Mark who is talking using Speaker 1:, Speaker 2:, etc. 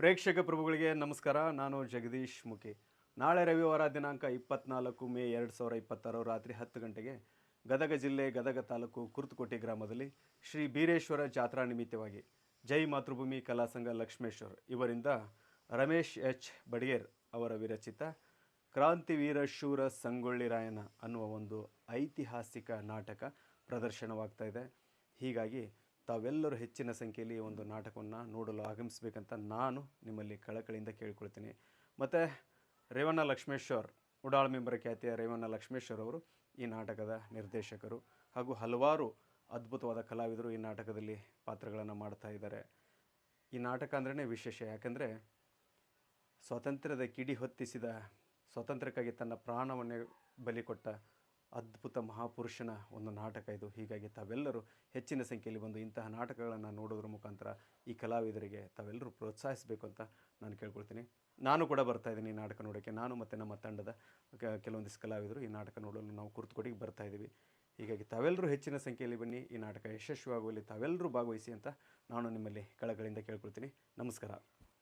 Speaker 1: ಪ್ರೇಕ್ಷಕ ಪ್ರಭುಗಳಿಗೆ ನಮಸ್ಕಾರ. ನಾನು ಜಗದೀಶ್ ಮುಖಿ. ನಾಳೆ ರವಿವಾರ ದಿನಾಂಕ 24 ಮೇ 2026 ರಾತ್ರಿ 10 ಗಂಟೆಗೆ ಗದಗ ಜಿಲ್ಲೆ ಗದಗ ತಾಲೂಕು ಕುರ್ತಕೋಟೆ ಗ್ರಾಮದಲ್ಲಿ ಶ್ರೀ ಬೀರೇಶ್ವರ ಜಾತ್ರಾ ನಿಮಿತ್ತವಾಗಿ ಜೈ ಮಾತೃಭೂಮಿ ಕಲಾ ಸಂಘ ಲಕ್ಷ್ಮೇಶ್ವರ್ ಇವರಿಂದ ರಮೇಶ್ ಎಚ್ ಬಡಿಗೇರ್ ಅವರ ವಿರಚಿತ ಕ್ರಾಂತಿವೀರ ಶೂರ ಸಂಗೊಳ್ಳಿ ರಾಯಣ್ಣ ಅನ್ನುವ ಒಂದು ಐತಿಹಾಸಿಕ ನಾಟಕ ಪ್ರದರ್ಶನವಾಗ್ತಾ ಇದೆ. ಹೀಗಾಗಿ ತಾವೆಲ್ಲರೂ ಹೆಚ್ಚಿನ ಸಂಖ್ಯೆಯಲ್ಲಿ ಈ ಒಂದು ನಾಟಕವನ್ನು ನೋಡಲು ಆಗಮಿಸಬೇಕಂತ ನಾನು ನಿಮ್ಮಲ್ಲಿ ಕಳಕಳಿಯಿಂದ ಕೇಳಿಕೊಳ್ತೀನಿ. ಮತ್ತು ರೇವಣ್ಣ ಲಕ್ಷ್ಮೇಶ್ವರ್, ಉಡಾಳ್ ಮೆಂಬರ್ ಖ್ಯಾತಿಯ ರೇವಣ್ಣ ಲಕ್ಷ್ಮೇಶ್ವರ್ ಅವರು ಈ ನಾಟಕದ ನಿರ್ದೇಶಕರು ಹಾಗೂ ಹಲವಾರು ಅದ್ಭುತವಾದ ಕಲಾವಿದರು ಈ ನಾಟಕದಲ್ಲಿ ಪಾತ್ರಗಳನ್ನು ಮಾಡ್ತಾ ಇದ್ದಾರೆ. ಈ ನಾಟಕ ಅಂದ್ರೇ ವಿಶೇಷ, ಯಾಕಂದರೆ ಸ್ವಾತಂತ್ರ್ಯದ ಕಿಡಿ ಹೊತ್ತಿಸಿದ, ಸ್ವಾತಂತ್ರ್ಯಕ್ಕಾಗಿ ತನ್ನ ಪ್ರಾಣವನ್ನೇ ಬಲಿ ಕೊಟ್ಟ ಅದ್ಭುತ ಮಹಾಪುರುಷನ ಒಂದು ನಾಟಕ ಇದು. ಹೀಗಾಗಿ ತಾವೆಲ್ಲರೂ ಹೆಚ್ಚಿನ ಸಂಖ್ಯೆಯಲ್ಲಿ ಬಂದು ಇಂತಹ ನಾಟಕಗಳನ್ನು ನೋಡೋದ್ರ ಮುಖಾಂತರ ಈ ಕಲಾವಿದರಿಗೆ ತಾವೆಲ್ಲರೂ ಪ್ರೋತ್ಸಾಹಿಸಬೇಕು ಅಂತ ನಾನು ಕೇಳ್ಕೊಳ್ತೀನಿ. ನಾನು ಕೂಡ ಬರ್ತಾಯಿದ್ದೀನಿ ಈ ನಾಟಕ ನೋಡೋಕ್ಕೆ. ನಾನು ಮತ್ತು ನಮ್ಮ ತಂಡದ ಕೆಲವೊಂದಿಷ್ಟು ಕಲಾವಿದರು ಈ ನಾಟಕ ನೋಡಲು ನಾವು ಕುರ್ತಕೋಟೆಗೆ ಬರ್ತಾಯಿದ್ದೀವಿ. ಹೀಗಾಗಿ ತಾವೆಲ್ಲರೂ ಹೆಚ್ಚಿನ ಸಂಖ್ಯೆಯಲ್ಲಿ ಬನ್ನಿ, ಈ ನಾಟಕ ಯಶಸ್ವಿಯಾಗುವಲ್ಲಿ ತಾವೆಲ್ಲರೂ ಭಾಗವಹಿಸಿ ಅಂತ ನಾನು ನಿಮ್ಮಲ್ಲಿ ಕಳಕಳಿಯಿಂದ ಕೇಳ್ಕೊಳ್ತೀನಿ. ನಮಸ್ಕಾರ.